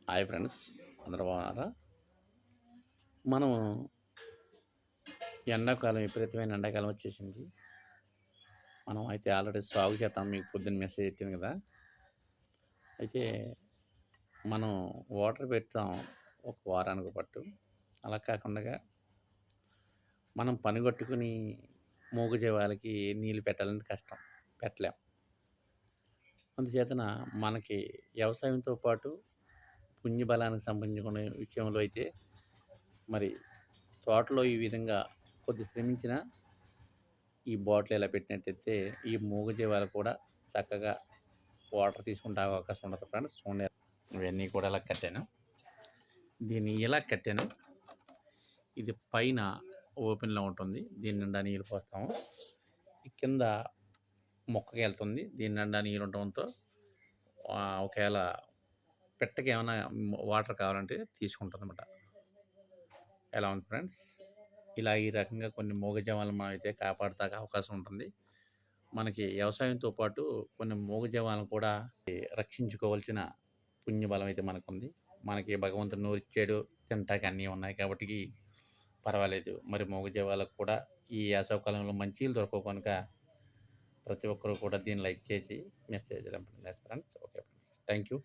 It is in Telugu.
హాయ్ ఫ్రెండ్స్, అందరూ బాగున్నారా? మనం ఎండాకాలం విపరీతమైన ఎండాకాలం వచ్చేసింది. మనం అయితే ఆల్రెడీ సాగు చేద్దాం మీకు పొద్దున్న మెసేజ్ పెట్టాను కదా! అయితే మనం వాటర్ పెడతాం ఒక వారానికి పట్టు. అలా కాకుండా మనం పని కట్టుకుని మూగజీవాలకి నీళ్ళు పెట్టాలంటే కష్టం. పెట్టలేం. అందుచేతన మనకి వ్యవసాయంతో పాటు పుణ్యబలానికి సంబంధించిన విషయంలో అయితే మరి తోటలో ఈ విధంగా కొద్ది శ్రమించినా ఈ బాటిల్ ఇలా పెట్టినట్టయితే ఈ మూగజీవాలు కూడా చక్కగా వాటర్ తీసుకుంటే అవకాశం ఉండదు ఫ్రెండ్స్. చూడండి, ఇవన్నీ కూడా ఇలా కట్టాను. దీన్ని ఇలా కట్టాను. ఇది పైన ఓపెన్లో ఉంటుంది. దీని నిండా నీళ్ళు పోస్తాము. ఈ కింద మొక్కకి వెళ్తుంది. దీని నిండా నీళ్ళు ఉండటంతో ఒకవేళ పెట్టకి ఏమైనా వాటర్ కావాలంటే తీసుకుంటుంది అనమాట. ఎలా ఉంది ఫ్రెండ్స్? ఇలా ఈ రకంగా కొన్ని మూగజీవాలను మనం అయితే కాపాడతాక అవకాశం ఉంటుంది. మనకి వ్యవసాయంతో పాటు కొన్ని మూగజీవాలను కూడా రక్షించుకోవాల్సిన పుణ్యబలం అయితే మనకుంది. మనకి భగవంతుడు నోరిచ్చాడు, తింటానికి అన్నీ ఉన్నాయి కాబట్టి పర్వాలేదు. మరి మూగజీవాలకు కూడా ఈ వేసవికాలంలో మంచినీళ్ళు దొరకవు కనుక ప్రతి ఒక్కరు కూడా దీన్ని లైక్ చేసి message friends. Okay friends, thank you.